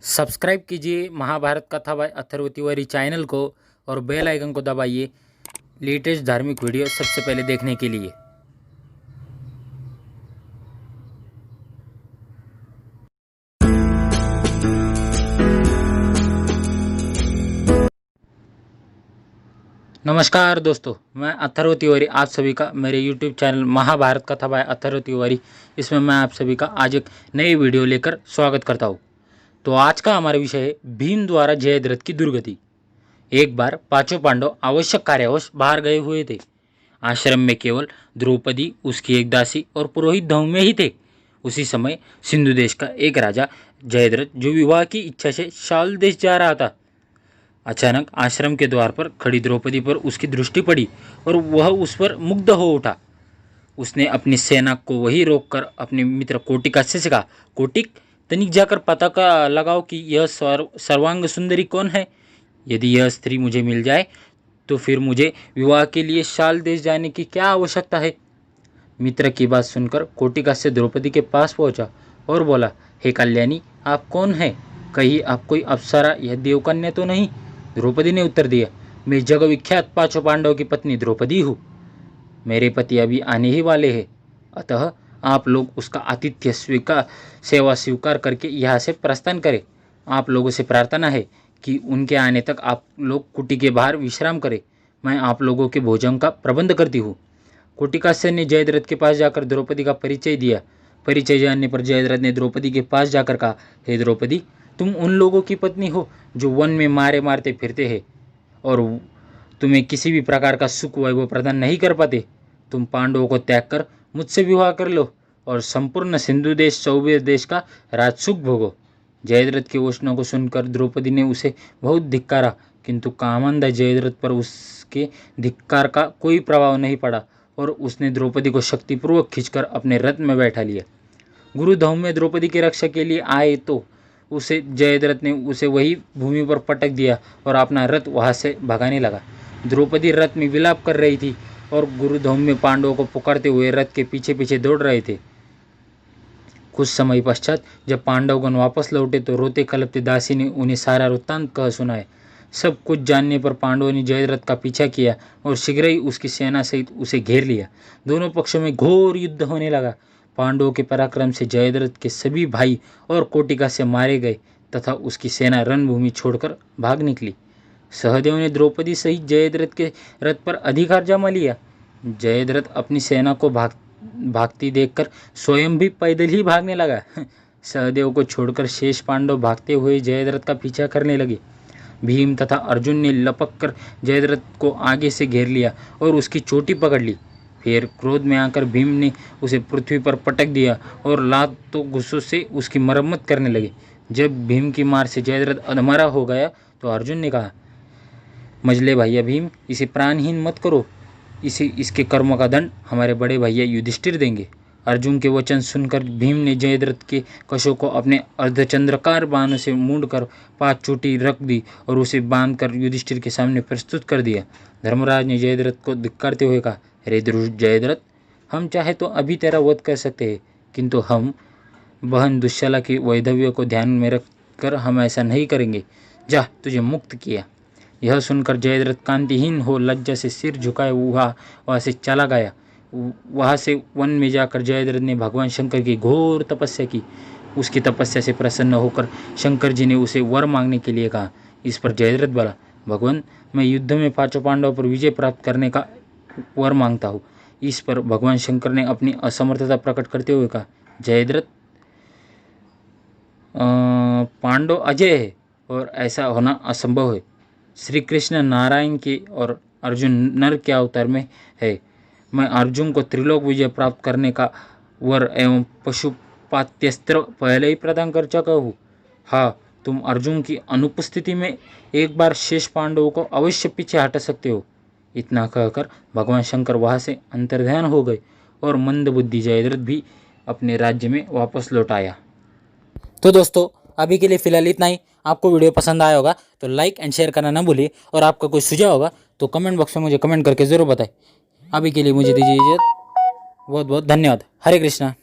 Subscribe कीजिए महाभारत कथा bye Atharva Tiwari channel को और बेल आइकन को दबाइए लेटेस्ट धार्मिक वीडियो सबसे पहले देखने के लिए। नमस्कार दोस्तों, मैं अथर्व तिवारी आप सभी का मेरे YouTube चैनल महाभारत कथा बाय अथर्व तिवारी इसमें मैं आप सभी का आज एक नई वीडियो लेकर स्वागत करता हूँ। तो आज का हमारा विषय है भीम द्वारा जयद्रथ की दुर्गति। एक बार पांचों पांडव आवश्यक कार्यवश बाहर गए हुए थे। आश्रम में केवल द्रौपदी, उसकी एक दासी और पुरोहित धौम्य ही थे। उसी समय सिंधु देश का एक राजा जयद्रथ जो विवाह की इच्छा से शाल देश जा रहा था। अचानक आश्रम के द्वार पर खड़ी द्रौपदी पर उसकी दृष्टि पड़ी और वह उस पर मुग्ध हो उठा। उसने अपनी सेना को वहीं रोककर अपने मित्र कोटिका से कहा, कोटिक, तनिक जाकर पता लगाओ कि यह सर्वांग सुंदरी कौन है। यदि यह स्त्री मुझे मिल जाए तो फिर मुझे विवाह के लिए शाल देश जाने की क्या आवश्यकता है। मित्र की बात सुनकर कोटिका से द्रौपदी के पास पहुंचा और बोला, हे कल्याणी, आप कौन हैं? कहीं आप कोई अप्सरा या देवकन्या तो नहीं? द्रौपदी ने उत्तर दिया, मैं जग विख्यात पांचों पांडवों की पत्नी द्रौपदी हूँ। मेरे पति अभी आने ही वाले हैं, अतः आप लोग उसका आतिथ्य सेवा स्वीकार करके यहाँ से प्रस्थान करें। आप लोगों से प्रार्थना है कि उनके आने तक आप लोग कुटी के बाहर विश्राम करें। मैं आप लोगों के भोजन का प्रबंध करती हूँ। कोटिकास्य ने जयद्रथ के पास जाकर द्रौपदी का परिचय दिया। परिचय जानने पर जयद्रथ ने द्रौपदी के पास जाकर कहा, हे द्रौपदी, तुम उन लोगों की पत्नी हो जो वन में मारे मारते फिरते हैं और तुम्हें किसी भी प्रकार का सुख वैभव प्रदान नहीं कर पाते। तुम पांडवों को त्याग कर मुझसे विवाह कर लो और संपूर्ण सिंधु देश सौबेर देश का राजसुख भोगो। जयद्रथ के वचनों को सुनकर द्रौपदी ने उसे बहुत धिक्कारा, किंतु कामांधा जयद्रथ पर उसके धिक्कार का कोई प्रभाव नहीं पड़ा और उसने द्रौपदी को शक्तिपूर्वक खींचकर अपने रथ में बैठा लिया। गुरु धौम्य द्रौपदी की रक्षा के लिए आए तो जयद्रथ ने उसे वही भूमि पर पटक दिया और अपना रथ वहां से भगाने लगा। द्रौपदी रथ में विलाप कर रही थी और गुरु धौम्य पांडवों को पुकारते हुए रथ के पीछे पीछे दौड़ रहे थे। कुछ समय पश्चात जब पांडवगण वापस लौटे तो रोते कलपते दासी ने उन्हें सारा वृत्तांत कह सुनाया। सब कुछ जानने पर पांडवों ने जयद्रथ का पीछा किया और शीघ्र ही उसकी सेना सहित उसे घेर लिया। दोनों पक्षों में घोर युद्ध होने लगा। पांडवों के पराक्रम से जयद्रथ के सभी भाई और कोटिका से मारे गए तथा उसकी सेना रणभूमि छोड़कर भाग निकली। सहदेव ने द्रौपदी सहित जयद्रथ के रथ पर अधिकार जमा लिया। जयद्रथ अपनी सेना को भागती देखकर स्वयं भी पैदल ही भागने लगा। सहदेव को छोड़कर शेष पांडव भागते हुए जयद्रथ का पीछा करने लगे। भीम तथा अर्जुन ने लपक कर जयद्रथ को आगे से घेर लिया और उसकी चोटी पकड़ ली। फिर क्रोध में आकर भीम ने उसे पृथ्वी पर पटक दिया और लातों गुस्सों से उसकी मरम्मत करने लगे। जब भीम की मार से जयद्रथ अधमरा हो गया तो अर्जुन ने कहा, मजले भैया भीम, इसे प्राणहीन मत करो। इसके कर्मों का दंड हमारे बड़े भैया युधिष्ठिर देंगे। अर्जुन के वचन सुनकर भीम ने जयद्रथ के कशों को अपने अर्धचंद्रकार बाणों से मूंढकर 5 चोटी रख दी और उसे बांधकर युधिष्ठिर के सामने प्रस्तुत कर दिया। धर्मराज ने जयद्रथ को धिक्कारते हुए कहा, अरे जयद्रथ, हम चाहे तो अभी तेरा वध कर सकते हैं, किंतु हम बहन दुश्शला के वैधव्य को ध्यान में रखकर हम ऐसा नहीं करेंगे। जा, तुझे मुक्त किया। यह सुनकर जयद्रथ कांतिहीन हो लज्जा से सिर झुकाए वहाँ से चला गया। वहाँ से वन में जाकर जयद्रथ ने भगवान शंकर की घोर तपस्या की। उसकी तपस्या से प्रसन्न होकर शंकर जी ने उसे वर मांगने के लिए कहा। इस पर जयद्रथ बोला, भगवान, मैं युद्ध में पांचों पांडवों पर विजय प्राप्त करने का वर मांगता हूँ। इस पर भगवान शंकर ने अपनी असमर्थता प्रकट करते हुए कहा, जयद्रथ, पांडव अजय है और ऐसा होना असंभव है। श्री कृष्ण नारायण के और अर्जुन नर के अवतार में है। मैं अर्जुन को त्रिलोक विजय प्राप्त करने का वर एवं पशुपात्यस्त्र पहले ही प्रदान कर चुका हूँ। हाँ, तुम अर्जुन की अनुपस्थिति में एक बार शेष पांडवों को अवश्य पीछे हटा सकते हो। इतना कहकर भगवान शंकर वहाँ से अंतर्ध्यान हो गए और मंदबुद्धि जयद्रथ भी अपने राज्य में वापस लौट आया। तो दोस्तों, अभी के लिए फिलहाल इतना ही। आपको वीडियो पसंद आया होगा तो लाइक एंड शेयर करना ना भूलिए और आपका कोई सुझाव होगा तो कमेंट बॉक्स में मुझे कमेंट करके ज़रूर बताएं। अभी के लिए मुझे दीजिए इजाज़त। बहुत बहुत धन्यवाद। हरे कृष्णा।